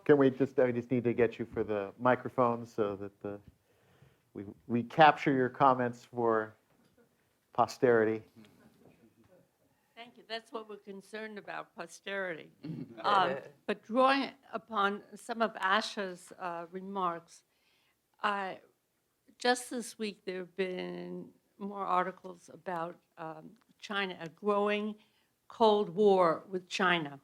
Can we just? I just need to get you for the microphone so that we capture your comments for posterity. Thank you. That's what we're concerned about, posterity. But drawing upon some of Asha's remarks, just this week there have been more articles about China, a growing Cold War with China.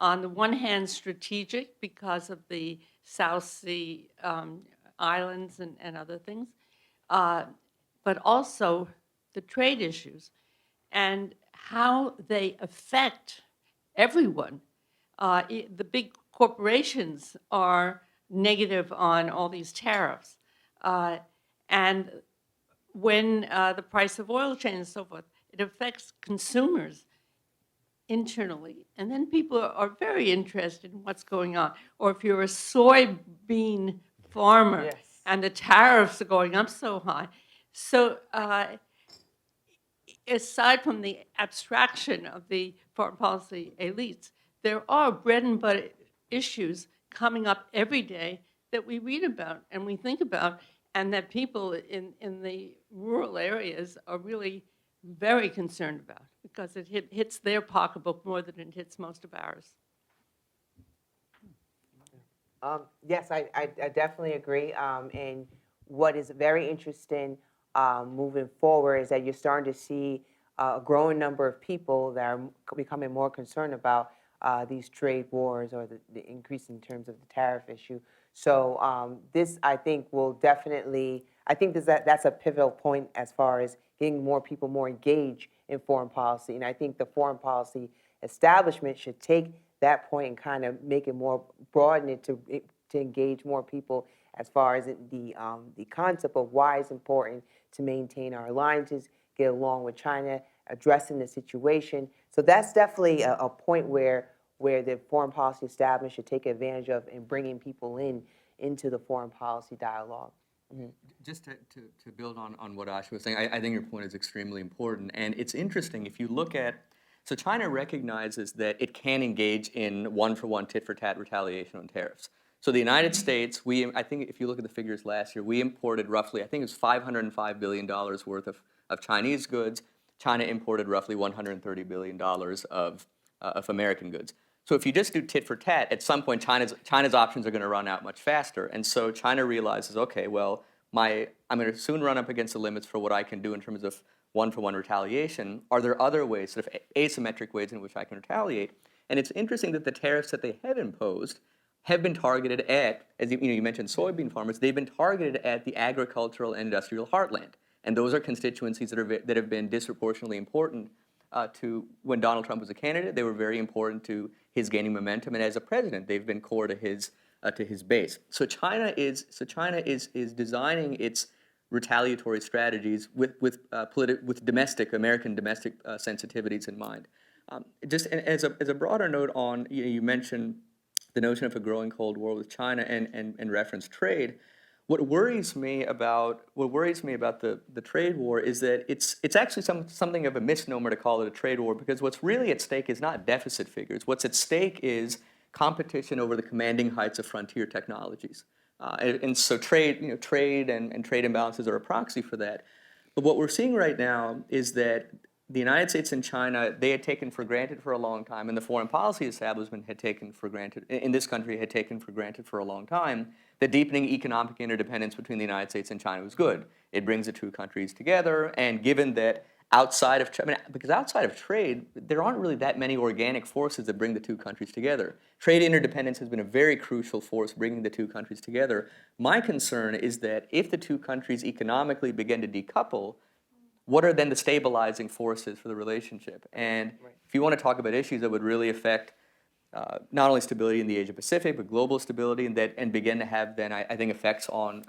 On the one hand, strategic because of the South Sea islands and other things, but also the trade issues and how they affect everyone. The big corporations are negative on all these tariffs. And when the price of oil changes and so forth, it affects consumers internally. And then people are very interested in what's going on. Or if you're a soybean farmer, yes, and the tariffs are going up so high. So aside from the abstraction of the foreign policy elites, there are bread and butter issues coming up every day that we read about and we think about, and that people in the rural areas are really very concerned about, because it hits their pocketbook more than it hits most of ours. Yes, I definitely agree. And what is very interesting moving forward is that you're starting to see a growing number of people that are becoming more concerned about these trade wars or the increase in terms of the tariff issue. So this, I think, will definitely, I think that's a pivotal point as far as getting more people more engaged in foreign policy. And I think the foreign policy establishment should take that point and kind of make it more, broaden it to engage more people as far as the concept of why it's important to maintain our alliances, get along with China, addressing the situation. So that's definitely a point where the foreign policy establishment should take advantage of in bringing people into the foreign policy dialogue. Mm-hmm. Just to build on what Asha was saying, I think your point is extremely important. And it's interesting, if you look at, so China recognizes that it can engage in one-for-one tit-for-tat retaliation on tariffs. So the United States, I think if you look at the figures last year, we imported roughly, I think it was $505 billion worth of Chinese goods. China imported roughly $130 billion of of American goods. So if you just do tit for tat, at some point China's options are going to run out much faster, and so China realizes, okay, well, I'm going to soon run up against the limits for what I can do in terms of one-for-one retaliation. Are there other ways, sort of asymmetric ways in which I can retaliate? And it's interesting that the tariffs that they have imposed have been targeted at, as you mentioned soybean farmers, they've been targeted at the agricultural and industrial heartland. And those are constituencies that have been disproportionately important to when Donald Trump was a candidate. They were very important to his gaining momentum, and as a president, they've been core to his base. So China is designing its retaliatory strategies with American domestic sensitivities in mind. Just as a broader note on, you mentioned the notion of a growing Cold War with China and reference trade. What worries me about the trade war is that it's actually something of a misnomer to call it a trade war, because what's really at stake is not deficit figures. What's at stake is competition over the commanding heights of frontier technologies. And so trade and trade imbalances are a proxy for that. But what we're seeing right now is that the United States and China, they had taken for granted for a long time, and the foreign policy establishment had taken for granted, in this country had taken for granted for a long time, that deepening economic interdependence between the United States and China was good. It brings the two countries together, and given that because outside of trade, there aren't really that many organic forces that bring the two countries together. Trade interdependence has been a very crucial force bringing the two countries together. My concern is that if the two countries economically begin to decouple, what are then the stabilizing forces for the relationship? And if you want to talk about issues that would really affect not only stability in the Asia-Pacific, but global stability, and begin to have then, I think, effects on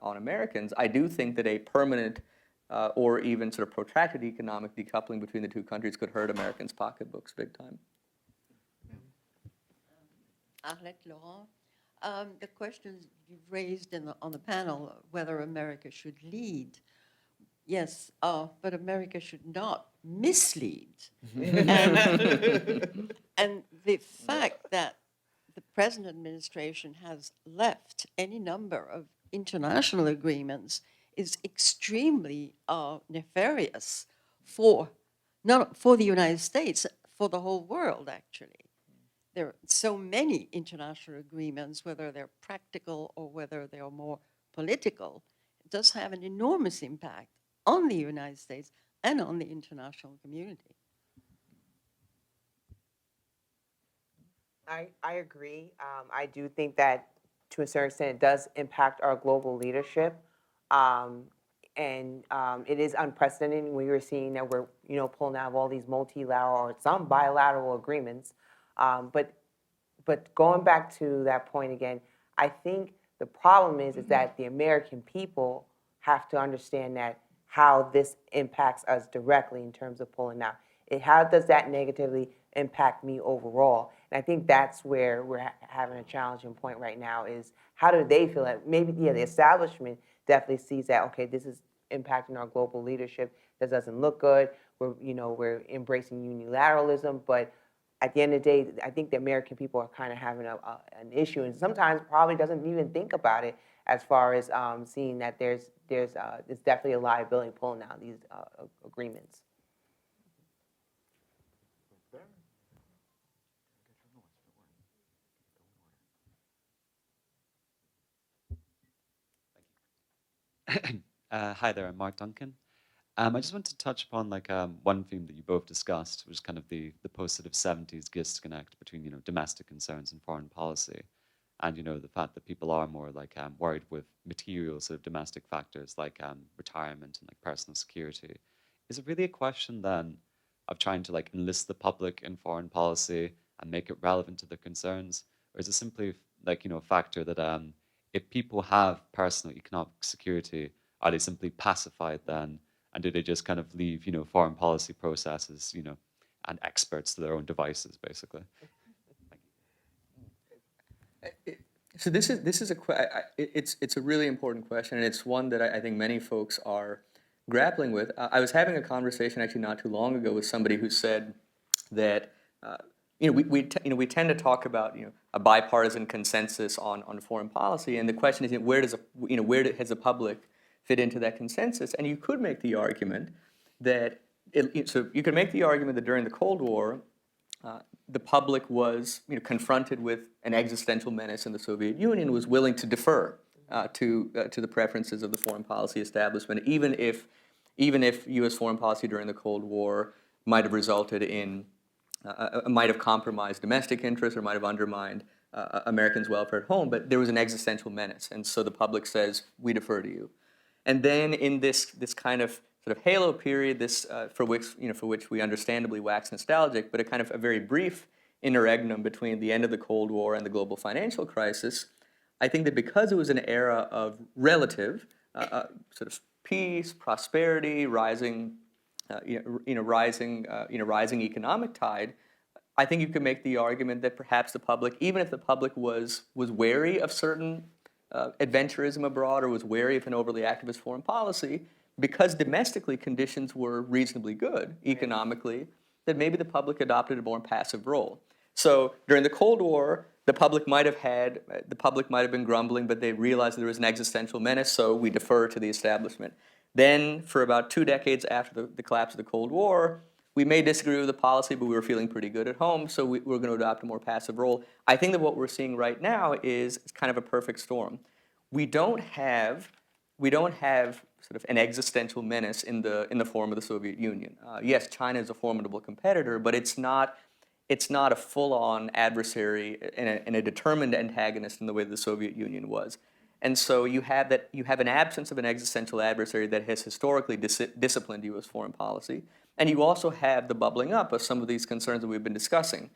Americans, I do think that a permanent or even sort of protracted economic decoupling between the two countries could hurt Americans' pocketbooks big time. Arlette Laurent, the questions you've raised on the panel, whether America should lead. Yes, but America should not mislead. And the fact that the present administration has left any number of international agreements is extremely nefarious for the United States, for the whole world, actually. There are so many international agreements, whether they're practical or whether they are more political. It does have an enormous impact on the United States and on the international community. I agree. I do think that to a certain extent it does impact our global leadership. And it is unprecedented. We were seeing that we're pulling out of all these multilateral or some bilateral agreements. But going back to that point again, I think the problem is that the American people have to understand that how this impacts us directly in terms of pulling out. How does that negatively impact me overall? And I think that's where we're having a challenging point right now is how do they feel that maybe, the establishment definitely sees that, okay, this is impacting our global leadership. This doesn't look good. We're embracing unilateralism, but at the end of the day, I think the American people are kind of having an issue, and sometimes probably doesn't even think about it as far as seeing that there's definitely a liability pulling out these agreements. Hi there, I'm Mark Duncan. I just want to touch upon one theme that you both discussed, which is kind of the post sort of 70s disconnect between domestic concerns and foreign policy, and the fact that people are more worried with material sort of domestic factors like retirement and personal security. Is it really a question then of trying to enlist the public in foreign policy and make it relevant to their concerns, or is it simply a factor that if people have personal economic security, are they simply pacified then? And do they just kind of leave, foreign policy processes, and experts to their own devices, basically? So it's a really important question, and it's one that I think many folks are grappling with. I was having a conversation actually not too long ago with somebody who said that we tend to talk about a bipartisan consensus on foreign policy, and the question is where does the public fit into that consensus? And you could make the argument that during the Cold War, the public was confronted with an existential menace in the Soviet Union, was willing to defer to the preferences of the foreign policy establishment, even if U.S. foreign policy during the Cold War might have resulted in might have compromised domestic interests or might have undermined Americans' welfare at home, but there was an existential menace, and so the public says, we defer to you. And then in this kind of sort of halo period, this for which we understandably wax nostalgic, but a kind of a very brief interregnum between the end of the Cold War and the global financial crisis, I think that because it was an era of relative sort of peace, prosperity, rising economic tide, I think you could make the argument that perhaps the public, even if the public was wary of certain adventurism abroad or was wary of an overly activist foreign policy, because domestically conditions were reasonably good economically, that maybe the public adopted a more passive role. So during the Cold War, the public might have been grumbling, but they realized there was an existential menace, so we defer to the establishment. Then, for about 2 decades after the collapse of the Cold War, we may disagree with the policy, but we were feeling pretty good at home, so we're going to adopt a more passive role. I think that what we're seeing right now is kind of a perfect storm. We don't have sort of an existential menace in the form of the Soviet Union. Yes, China is a formidable competitor, but it's not a full-on adversary and a determined antagonist in the way the Soviet Union was. And so you have an absence of an existential adversary that has historically disciplined U.S. foreign policy. And you also have the bubbling up of some of these concerns that we've been discussing,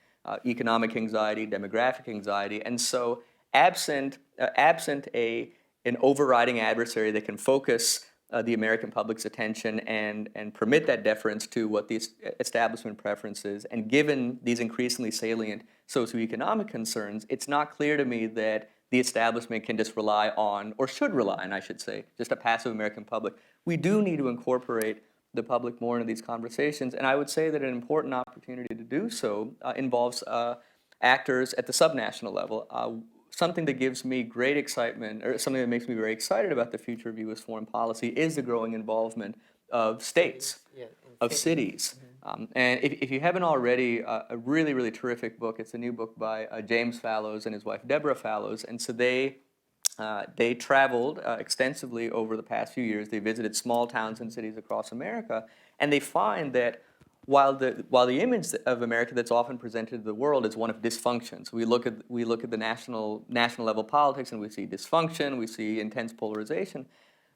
economic anxiety, demographic anxiety. And so absent an overriding adversary that can focus the American public's attention and permit that deference to what the establishment preference is, and given these increasingly salient socioeconomic concerns, it's not clear to me that the establishment can just rely on, or should rely on, I should say, just a passive American public. We do need to incorporate the public more into these conversations, and I would say that an important opportunity to do so involves actors at the subnational level. Something that gives me great excitement, or something that makes me very excited about the future of U.S. foreign policy, is the growing involvement of states, of cities. And if you haven't already, a really, really terrific book, it's a new book by James Fallows and his wife Deborah Fallows, and so they traveled extensively over the past few years. They visited small towns and cities across America, and they find that while the image of America that's often presented to the world is one of dysfunction, so we look at the national level politics and we see dysfunction, we see intense polarization.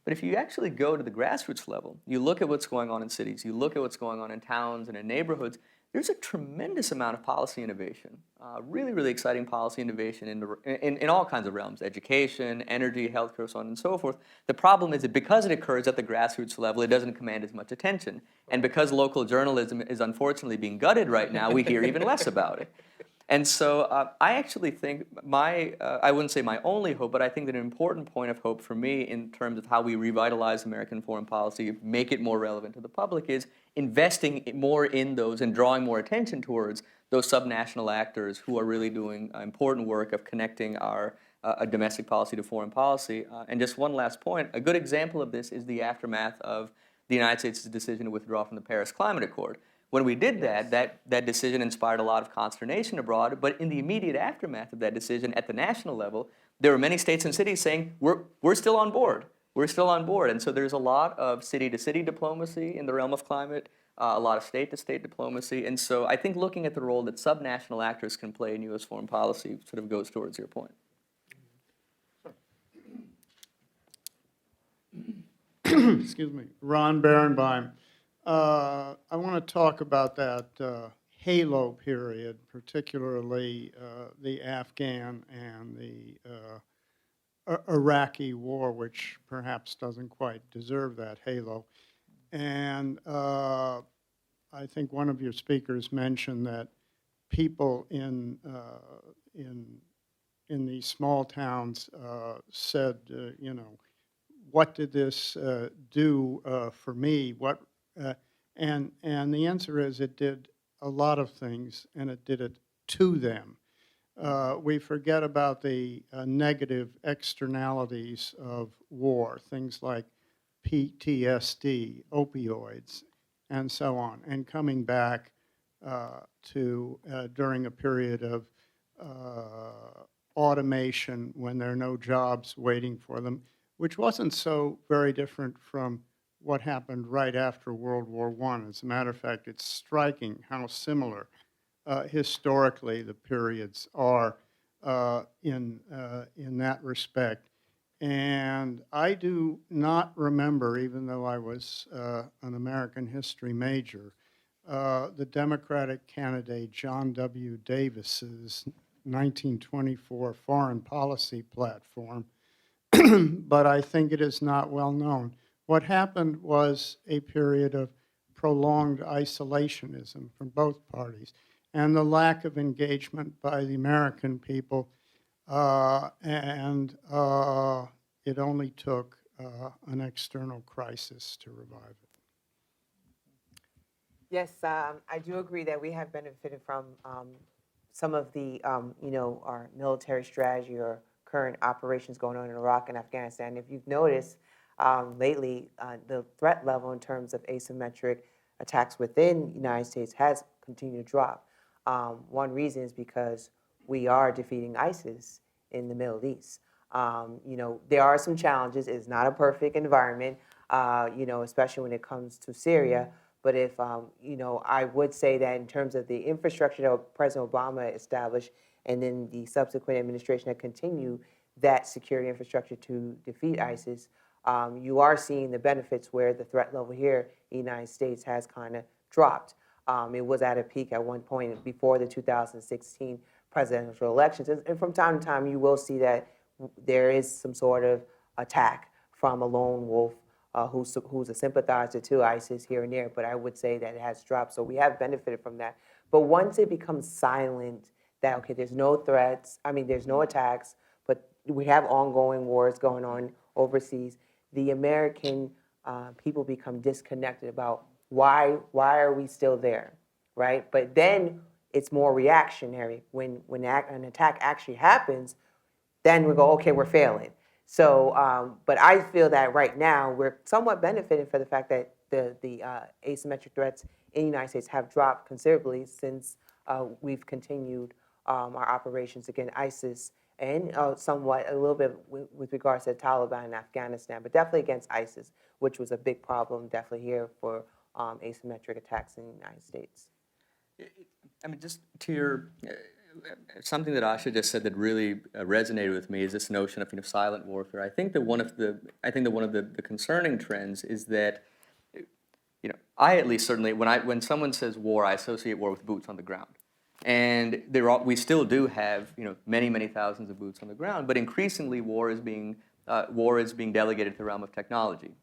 But if you actually go to the grassroots level, you look at what's going on in cities, you look at what's going on in towns and in neighborhoods, there's a tremendous amount of policy innovation, really, really exciting policy innovation in all kinds of realms, education, energy, healthcare, so on and so forth. The problem is that because it occurs at the grassroots level, it doesn't command as much attention. And because local journalism is unfortunately being gutted right now, we hear even less about it. And so I actually think I wouldn't say my only hope, but I think that an important point of hope for me in terms of how we revitalize American foreign policy, make it more relevant to the public, is investing more in those and drawing more attention towards those subnational actors who are really doing important work of connecting our domestic policy to foreign policy. And just one last point, a good example of this is the aftermath of the United States' decision to withdraw from the Paris Climate Accord. When we did that decision inspired a lot of consternation abroad, but in the immediate aftermath of that decision at the national level, there were many states and cities saying, we're still on board. We're still on board. And so there's a lot of city-to-city diplomacy in the realm of climate, a lot of state-to-state diplomacy. And so I think looking at the role that subnational actors can play in U.S. foreign policy sort of goes towards your point. Excuse me, Ron Barenbeim. I want to talk about that halo period, particularly the Afghan and the Iraqi war, which perhaps doesn't quite deserve that halo. And I think one of your speakers mentioned that people in these small towns said, what did this do for me? And the answer is it did a lot of things, and it did it to them. We forget about the negative externalities of war, things like PTSD, opioids, and so on. And coming back, during a period of automation when there are no jobs waiting for them, which wasn't so very different from what happened right after World War I. As a matter of fact, it's striking how similar historically the periods are in that respect. And I do not remember, even though I was an American history major, the Democratic candidate John W. Davis's 1924 foreign policy platform, but I think it is not well known. What happened was a period of prolonged isolationism from both parties and the lack of engagement by the American people, and it only took an external crisis to revive it. Yes, I do agree that we have benefited from some of the, our military strategy or current operations going on in Iraq and Afghanistan. If you've noticed lately, the threat level in terms of asymmetric attacks within the United States has continued to drop. One reason is because we are defeating ISIS in the Middle East. There are some challenges. It's not a perfect environment, especially when it comes to Syria. But if, I would say that in terms of the infrastructure that President Obama established and then the subsequent administration that continued that security infrastructure to defeat ISIS, you are seeing the benefits where the threat level here in the United States has kind of dropped. It was at a peak at one point before the 2016 presidential elections. And from time to time, you will see that there is some sort of attack from a lone wolf who's a sympathizer to ISIS here and there, but I would say that it has dropped. So we have benefited from that. But once it becomes silent, that, okay, there's no threats, there's no attacks, but we have ongoing wars going on overseas, the American people become disconnected about why are we still there, right? But then it's more reactionary. When an attack actually happens, then we go, okay, we're failing. So, but I feel that right now we're somewhat benefiting for the fact that the asymmetric threats in the United States have dropped considerably since we've continued our operations against ISIS and somewhat a little bit with regards to the Taliban in Afghanistan, but definitely against ISIS, which was a big problem definitely here for asymmetric attacks in the United States. Just to your something that Asha just said that really resonated with me is this notion of silent warfare. I think that one of the concerning trends is that I at least certainly when someone says war, I associate war with boots on the ground, and we still do have many thousands of boots on the ground, but increasingly war is being delegated to the realm of technology,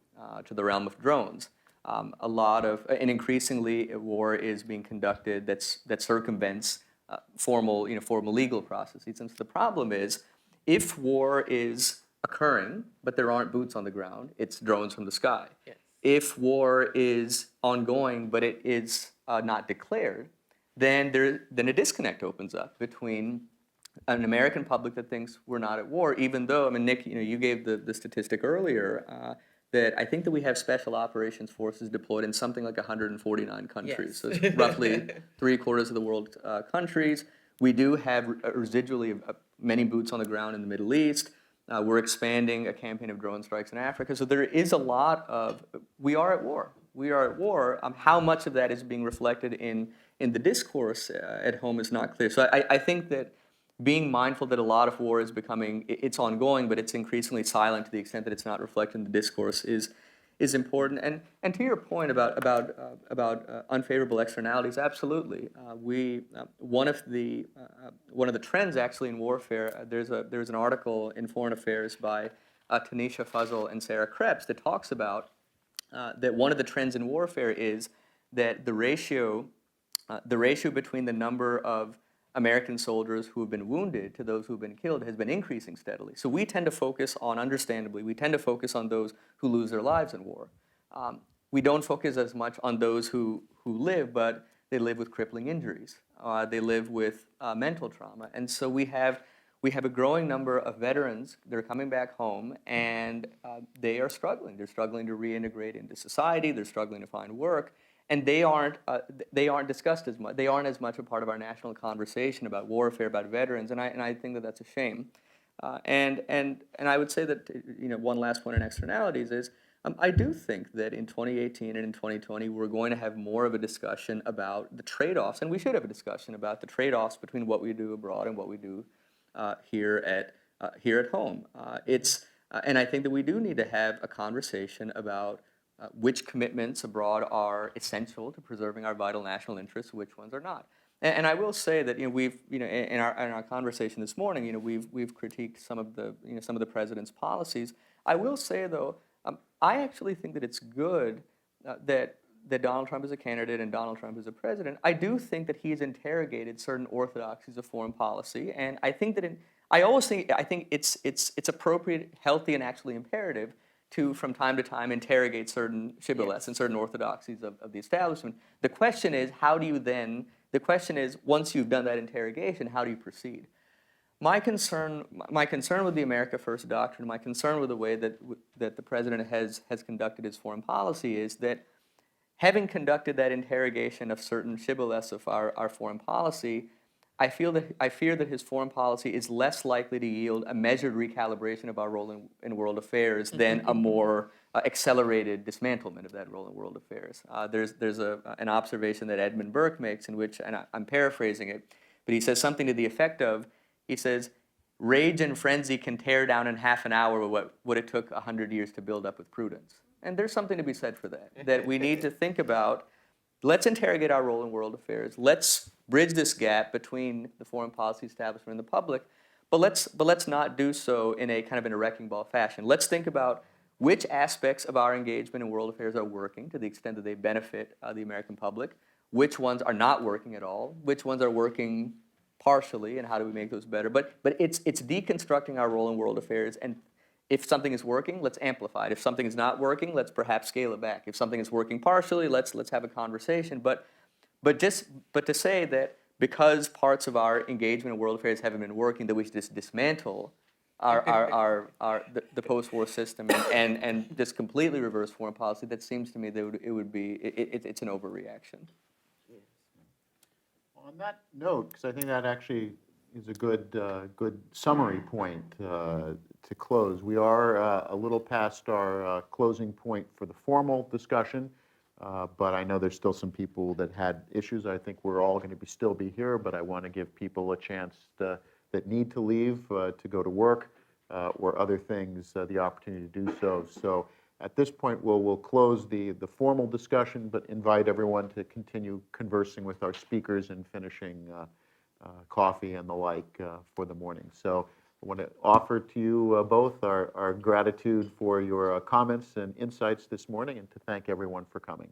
to the realm of drones. And increasingly war is being conducted that circumvents formal legal processes. And so the problem is, if war is occurring, but there aren't boots on the ground, it's drones from the sky. Yes. If war is ongoing, but it is not declared, then a disconnect opens up between an American public that thinks we're not at war, even though, Nick, you gave the statistic earlier, that I think that we have special operations forces deployed in something like 149 countries. Yes. So it's roughly 3/4 of the world's countries. We do have residually many boots on the ground in the Middle East. We're expanding a campaign of drone strikes in Africa. So there is a lot of, we are at war. We are at war. How much of that is being reflected in the discourse at home is not clear. So I think that being mindful that a lot of war is it's ongoing, but it's increasingly silent to the extent that it's not reflected in the discourse is important. And to your point about unfavorable externalities, absolutely. One of the trends actually in warfare. There's an article in Foreign Affairs by Tanisha Fuzzle and Sarah Krebs that talks about that one of the trends in warfare is that the ratio between the number of American soldiers who have been wounded to those who have been killed has been increasing steadily. So we tend to focus on, understandably, on those who lose their lives in war. We don't focus as much on those who live, but they live with crippling injuries. They live with mental trauma. And so we have a growing number of veterans that are coming back home, and they are struggling. They're struggling to reintegrate into society. They're struggling to find work. and they aren't discussed as much. They aren't as much a part of our national conversation about warfare, about veterans, and I think that that's a shame. And I would say that one last point on externalities is I do think that in 2018 and in 2020 we're going to have more of a discussion about the trade-offs, and we should have a discussion about the trade-offs between what we do abroad and what we do here at home. And I think that we do need to have a conversation about which commitments abroad are essential to preserving our vital national interests, which ones are not. And I will say that we've in our conversation this morning, we've critiqued some of the president's policies. I will say though, I actually think that it's good that Donald Trump is a candidate and Donald Trump is a president. I do think that he's interrogated certain orthodoxies of foreign policy, and I think that I think it's appropriate, healthy, and actually imperative to, from time to time, interrogate certain shibboleths and certain orthodoxies of the establishment. The question is, once you've done that interrogation, how do you proceed? My concern with the America First doctrine, my concern with the way that the president has conducted his foreign policy is that, having conducted that interrogation of certain shibboleths of our foreign policy, I fear that his foreign policy is less likely to yield a measured recalibration of our role in world affairs than a more accelerated dismantlement of that role in world affairs. There's an observation that Edmund Burke makes in which, and I'm paraphrasing it, but he says something to the effect of, he says, rage and frenzy can tear down in half an hour what it took 100 years to build up with prudence. And there's something to be said for that we need to think about. Let's interrogate our role in world affairs. Let's bridge this gap between the foreign policy establishment and the public, but let's not do so in a wrecking ball fashion. Let's think about which aspects of our engagement in world affairs are working to the extent that they benefit the American public, which ones are not working at all, which ones are working partially, and how do we make those better. But it's deconstructing our role in world affairs, and if something is working, let's amplify it. If something is not working, let's perhaps scale it back. If something is working partially, let's have a conversation. But to say that because parts of our engagement in world affairs haven't been working, that we should just dismantle the post-war system and just completely reverse foreign policy, that seems to me that it's an overreaction. On that note, because I think that actually is a good summary point to close. We are a little past our closing point for the formal discussion, but I know there's still some people that had issues. I think we're all going to still be here, but I want to give people a chance that need to leave to go to work or other things the opportunity to do so. So at this point, we'll close the formal discussion, but invite everyone to continue conversing with our speakers and finishing coffee and the like for the morning. So I want to offer to you both our gratitude for your comments and insights this morning, and to thank everyone for coming.